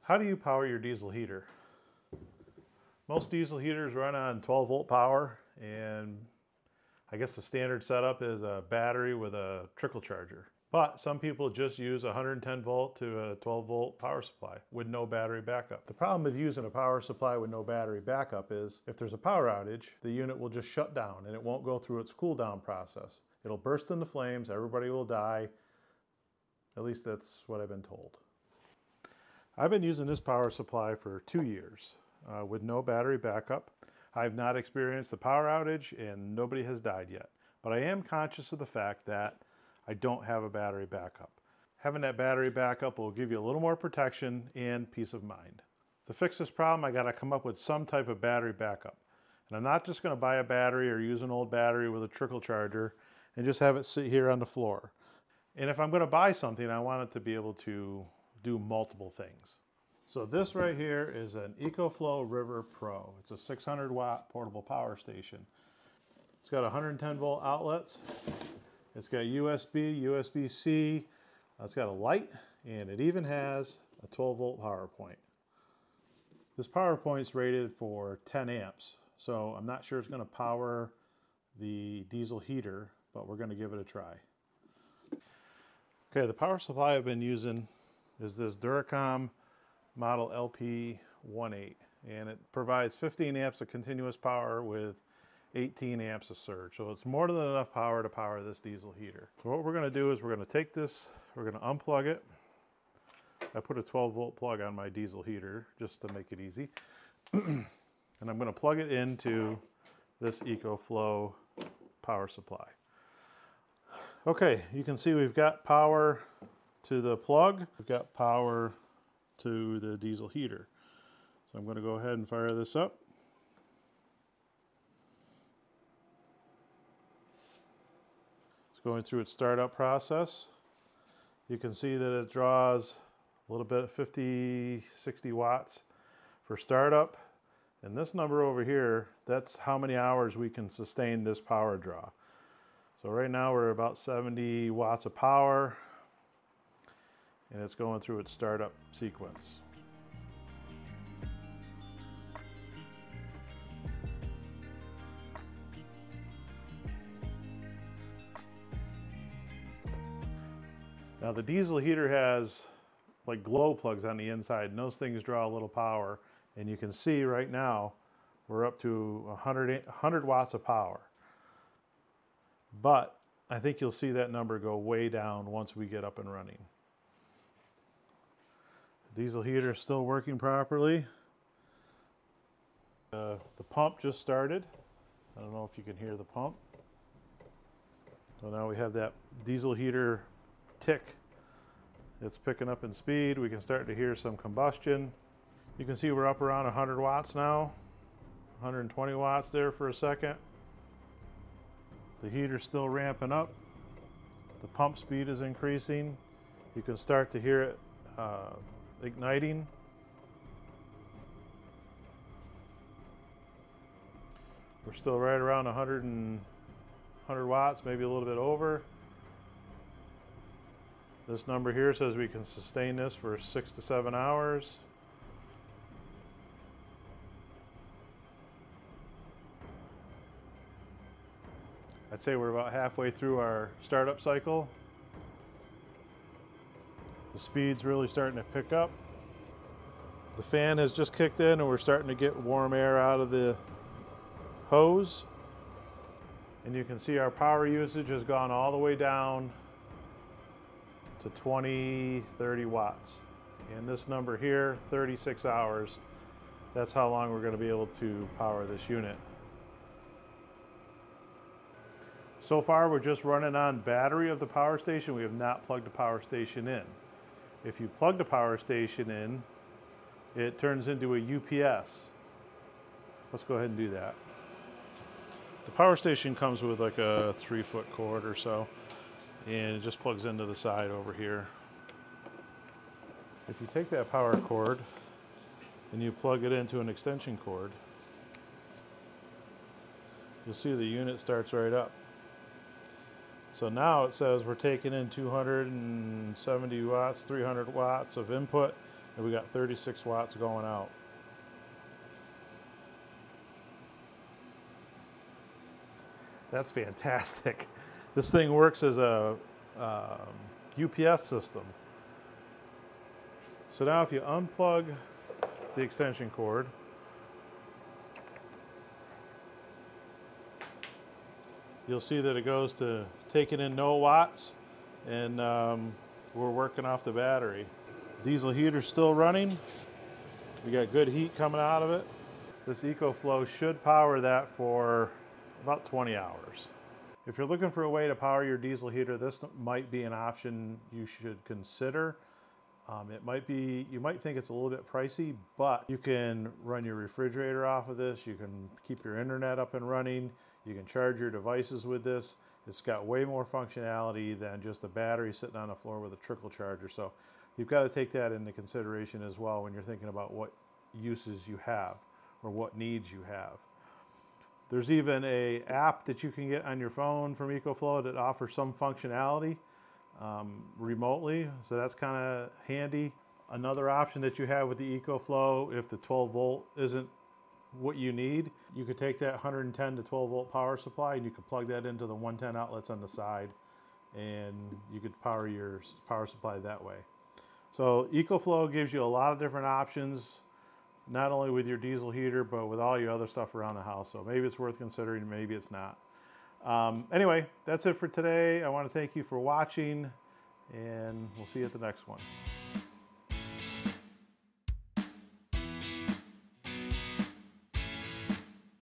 How do you power your diesel heater? Most diesel heaters run on 12 volt power, and I guess the standard setup is a battery with a trickle charger. But some people just use a 110 volt to a 12 volt power supply with no battery backup. The problem with using a power supply with no battery backup is if there's a power outage, the unit will just shut down and it won't go through its cool down process. It'll burst into flames, everybody will die. At least that's what I've been told. I've been using this power supply for 2 years with no battery backup. I've not experienced a power outage and nobody has died yet. But I am conscious of the fact that I don't have a battery backup. Having that battery backup will give you a little more protection and peace of mind. To fix this problem, I gotta come up with some type of battery backup. And I'm not just gonna buy a battery or use an old battery with a trickle charger and just have it sit here on the floor. And if I'm gonna buy something, I want it to be able to do multiple things. So this right here is an EcoFlow River Pro. It's a 600 watt portable power station. It's got 110 volt outlets. It's got USB, USB-C, it's got a light, and it even has a 12 volt power point. This power point's rated for 10 amps, so I'm not sure it's gonna power the diesel heater, but we're gonna give it a try. Okay, the power supply I've been using is this Duracom model LP18, and it provides 15 amps of continuous power with 18 amps of surge. So it's more than enough power to power this diesel heater. So what we're gonna do is we're gonna take this, we're gonna unplug it. I put a 12 volt plug on my diesel heater just to make it easy. And I'm gonna plug it into this EcoFlow power supply. Okay, you can see we've got power to the plug. We've got power to the diesel heater. So I'm gonna go ahead and fire this up. Going through its startup process. You can see that it draws a little bit, 50, 60 watts for startup. And this number over here, that's how many hours we can sustain this power draw. So right now we're about 70 watts of power, and it's going through its startup sequence. Now the diesel heater has like glow plugs on the inside, and those things draw a little power. And you can see right now we're up to 100 watts of power. But I think you'll see that number go way down once we get up and running. The diesel heater is still working properly. The pump just started. I don't know if you can hear the pump. So now we have that diesel heater tick. It's picking up in speed. We can start to hear some combustion. You can see we're up around 100 watts now. 120 watts there for a second. The heater's still ramping up. The pump speed is increasing. You can start to hear it igniting. We're still right around 100 watts, maybe a little bit over. This number here says we can sustain this for 6 to 7 hours. I'd say we're about halfway through our startup cycle. The speed's really starting to pick up. The fan has just kicked in and we're starting to get warm air out of the hose. And you can see our power usage has gone all the way down to 20, 30 watts. And this number here, 36 hours, that's how long we're going to be able to power this unit. So far we're just running on battery of the power station. We have not plugged the power station in. If you plug the power station in, it turns into a UPS. Let's go ahead and do that. The power station comes with like a 3-foot cord or so, and it just plugs into the side over here. If you take that power cord and you plug it into an extension cord, you'll see the unit starts right up. So now it says we're taking in 270 watts, 300 watts of input, and we got 36 watts going out. That's fantastic. This thing works as a UPS system. So now if you unplug the extension cord, you'll see that it goes to taking in no watts, and we're working off the battery. Diesel heater's still running. We got good heat coming out of it. This EcoFlow should power that for about 20 hours. If you're looking for a way to power your diesel heater, this might be an option you should consider. You might think it's a little bit pricey, but you can run your refrigerator off of this. You can keep your internet up and running. You can charge your devices with this. It's got way more functionality than just a battery sitting on the floor with a trickle charger. So you've got to take that into consideration as well when you're thinking about what uses you have or what needs you have. There's even an app that you can get on your phone from EcoFlow that offers some functionality remotely, so that's kind of handy. Another option that you have with the EcoFlow, if the 12 volt isn't what you need, you could take that 110 to 12 volt power supply and you could plug that into the 110 outlets on the side, and you could power your power supply that way. So EcoFlow gives you a lot of different options, not only with your diesel heater, but with all your other stuff around the house. So maybe it's worth considering, maybe it's not. Anyway, that's it for today. I want to thank you for watching, and we'll see you at the next one.